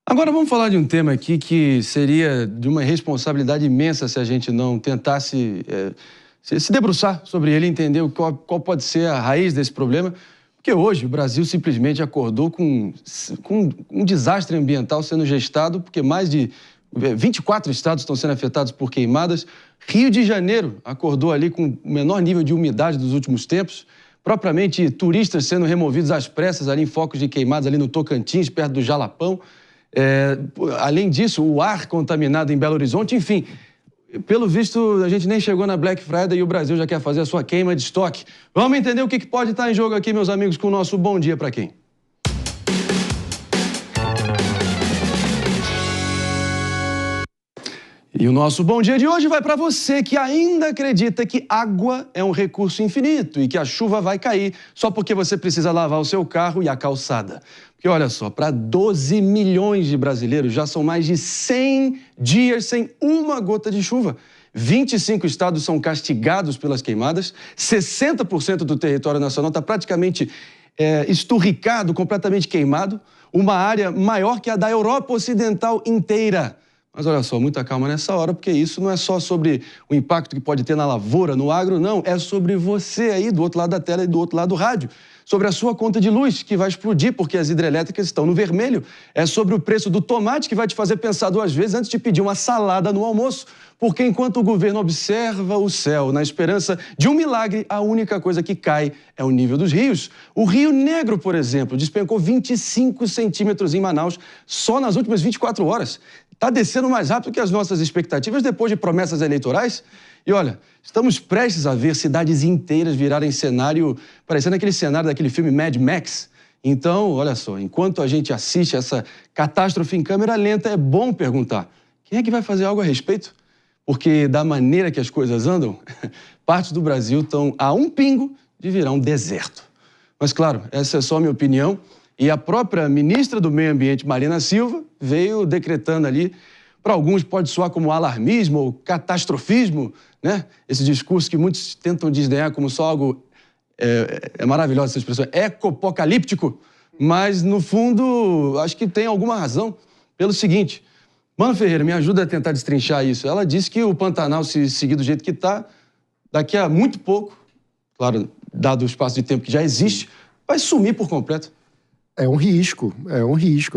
Agora vamos falar de um tema aqui que seria de uma responsabilidade imensa se a gente não tentasse se debruçar sobre ele e entender qual pode ser a raiz desse problema. Porque hoje o Brasil simplesmente acordou com um desastre ambiental sendo gestado, porque mais de 24 estados estão sendo afetados por queimadas. Rio de Janeiro acordou ali com o menor nível de umidade dos últimos tempos. Propriamente turistas sendo removidos às pressas ali em focos de queimadas ali no Tocantins, perto do Jalapão. Além disso, o ar contaminado em Belo Horizonte, enfim, pelo visto, a gente nem chegou na Black Friday e o Brasil já quer fazer a sua queima de estoque. Vamos entender o que pode estar em jogo aqui, meus amigos, com o nosso Bom Dia Pra Quem. E o nosso Bom Dia de hoje vai para você que ainda acredita que água é um recurso infinito e que a chuva vai cair só porque você precisa lavar o seu carro e a calçada. Porque olha só, para 12 milhões de brasileiros já são mais de 100 dias sem uma gota de chuva. 25 estados são castigados pelas queimadas, 60% do território nacional está praticamente esturricado, completamente queimado, uma área maior que a da Europa Ocidental inteira. Mas olha só, muita calma nessa hora, porque isso não é só sobre o impacto que pode ter na lavoura, no agro, não. É sobre você aí, do outro lado da tela e do outro lado do rádio. Sobre a sua conta de luz, que vai explodir porque as hidrelétricas estão no vermelho. É sobre o preço do tomate, que vai te fazer pensar duas vezes antes de pedir uma salada no almoço. Porque enquanto o governo observa o céu, na esperança de um milagre, a única coisa que cai é o nível dos rios. O Rio Negro, por exemplo, despencou 25 centímetros em Manaus só nas últimas 24 horas. Está descendo mais rápido que as nossas expectativas depois de promessas eleitorais. E olha, estamos prestes a ver cidades inteiras virarem cenário, parecendo aquele cenário daquele filme Mad Max. Então, olha só, enquanto a gente assiste essa catástrofe em câmera lenta, é bom perguntar: quem é que vai fazer algo a respeito? Porque da maneira que as coisas andam, partes do Brasil estão a um pingo de virar um deserto. Mas claro, essa é só a minha opinião. E a própria ministra do Meio Ambiente, Marina Silva, veio decretando ali, para alguns pode soar como alarmismo ou catastrofismo, né? Esse discurso que muitos tentam desdenhar como só algo, é maravilhosa essa expressão, ecopocalíptico, mas no fundo acho que tem alguma razão pelo seguinte: Mano Ferreira, me ajuda a tentar destrinchar isso. Ela disse que o Pantanal, se seguir do jeito que está, daqui a muito pouco, claro, dado o espaço de tempo que já existe, vai sumir por completo. É um risco.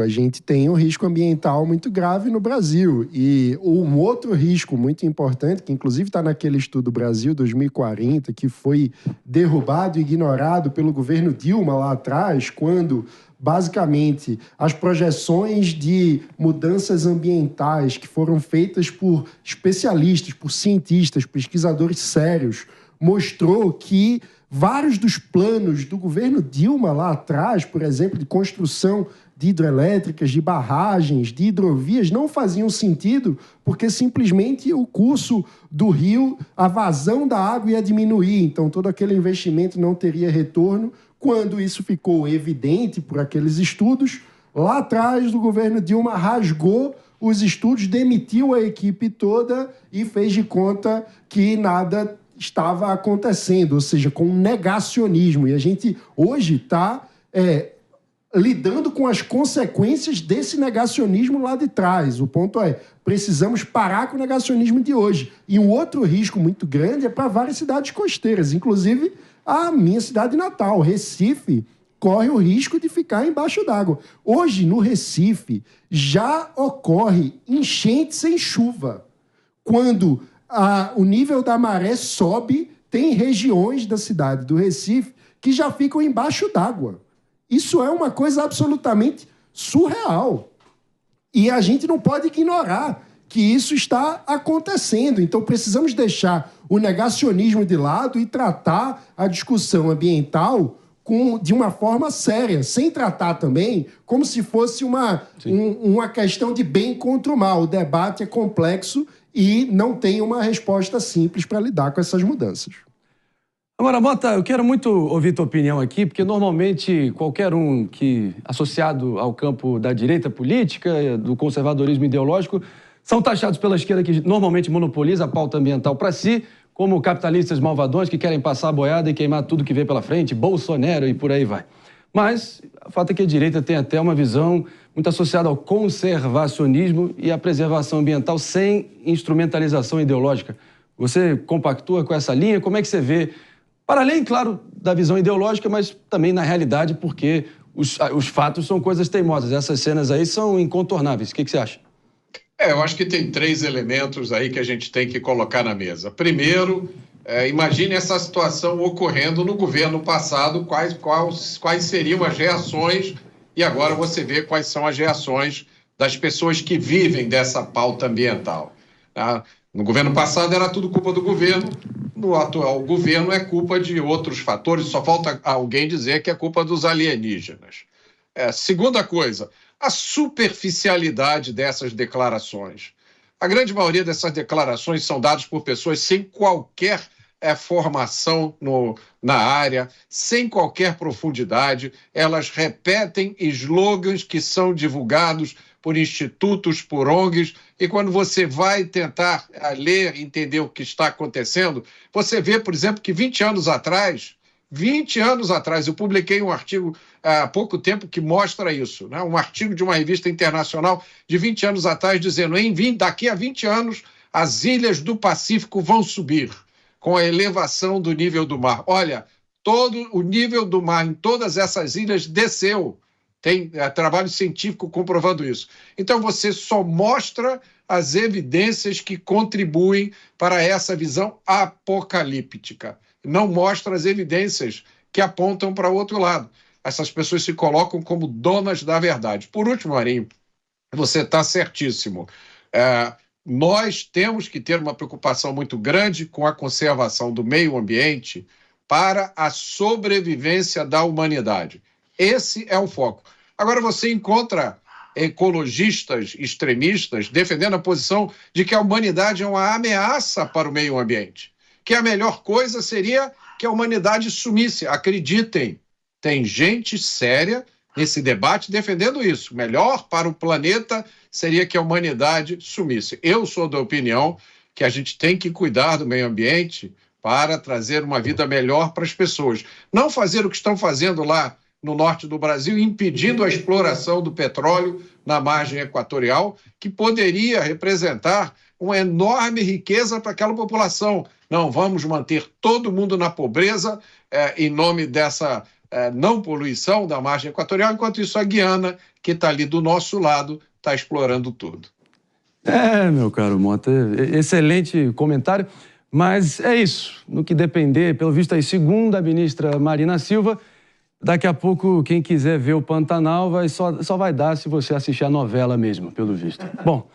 A gente tem um risco ambiental muito grave no Brasil. E um outro risco muito importante, que inclusive está naquele estudo Brasil 2040, que foi derrubado e ignorado pelo governo Dilma lá atrás, quando, basicamente, as projeções de mudanças ambientais que foram feitas por especialistas, por cientistas, pesquisadores sérios, mostrou que vários dos planos do governo Dilma lá atrás, por exemplo, de construção de hidrelétricas, de barragens, de hidrovias, não faziam sentido porque simplesmente o curso do rio, a vazão da água ia diminuir, então todo aquele investimento não teria retorno. Quando isso ficou evidente por aqueles estudos, lá atrás o governo Dilma rasgou os estudos, demitiu a equipe toda e fez de conta que nada estava acontecendo, ou seja, com um negacionismo. E a gente hoje está lidando com as consequências desse negacionismo lá de trás. O ponto é, precisamos parar com o negacionismo de hoje. E um outro risco muito grande é para várias cidades costeiras, inclusive a minha cidade natal, Recife, corre o risco de ficar embaixo d'água. Hoje, no Recife, já ocorre enchente sem chuva. Quando o nível da maré sobe, tem regiões da cidade do Recife que já ficam embaixo d'água. Isso é uma coisa absolutamente surreal. E a gente não pode ignorar que isso está acontecendo. Então, precisamos deixar o negacionismo de lado e tratar a discussão ambiental de uma forma séria, sem tratar também como se fosse uma questão de bem contra o mal. O debate é complexo e não tem uma resposta simples para lidar com essas mudanças. Agora, Mota, eu quero muito ouvir tua opinião aqui, porque normalmente qualquer um que associado ao campo da direita política, do conservadorismo ideológico, são taxados pela esquerda que normalmente monopoliza a pauta ambiental para si, como capitalistas malvadões que querem passar a boiada e queimar tudo que vê pela frente, Bolsonaro e por aí vai. Mas o fato é que a direita tem até uma visão muito associada ao conservacionismo e à preservação ambiental sem instrumentalização ideológica. Você compactua com essa linha? Como é que você vê, para além, claro, da visão ideológica, mas também na realidade, porque os fatos são coisas teimosas. Essas cenas aí são incontornáveis. O que você acha? Eu acho que tem 3 elementos aí que a gente tem que colocar na mesa. Primeiro, imagine essa situação ocorrendo no governo passado, quais seriam as reações, e agora você vê quais são as reações das pessoas que vivem dessa pauta ambiental. Tá? No governo passado era tudo culpa do governo, no atual governo é culpa de outros fatores, só falta alguém dizer que é culpa dos alienígenas. Segunda coisa, a superficialidade dessas declarações. A grande maioria dessas declarações são dadas por pessoas sem qualquer formação na área, sem qualquer profundidade. Elas repetem slogans que são divulgados por institutos, por ONGs, e quando você vai tentar ler, entender o que está acontecendo, você vê, por exemplo, que 20 anos atrás, eu publiquei um artigo há pouco tempo que mostra isso, né? Um artigo de uma revista internacional de 20 anos atrás dizendo daqui a 20 anos as ilhas do Pacífico vão subir com a elevação do nível do mar. Olha, todo o nível do mar em todas essas ilhas desceu. Tem trabalho científico comprovando isso. Então você só mostra as evidências que contribuem para essa visão apocalíptica. Não mostra as evidências que apontam para o outro lado. Essas pessoas se colocam como donas da verdade. Por último, Marinho, você está certíssimo. Nós temos que ter uma preocupação muito grande com a conservação do meio ambiente para a sobrevivência da humanidade. Esse é o foco. Agora você encontra ecologistas extremistas defendendo a posição de que a humanidade é uma ameaça para o meio ambiente, que a melhor coisa seria que a humanidade sumisse. Acreditem, tem gente séria nesse debate defendendo isso. Melhor para o planeta seria que a humanidade sumisse. Eu sou da opinião que a gente tem que cuidar do meio ambiente para trazer uma vida melhor para as pessoas. Não fazer o que estão fazendo lá no norte do Brasil, impedindo a exploração do petróleo na margem equatorial, que poderia representar uma enorme riqueza para aquela população. Não, vamos manter todo mundo na pobreza em nome dessa não poluição da margem equatorial, enquanto isso a Guiana, que está ali do nosso lado, está explorando tudo. Meu caro Mota, excelente comentário, mas é isso. No que depender, pelo visto aí, segundo a ministra Marina Silva, daqui a pouco, quem quiser ver o Pantanal só vai dar se você assistir a novela mesmo, pelo visto. Bom,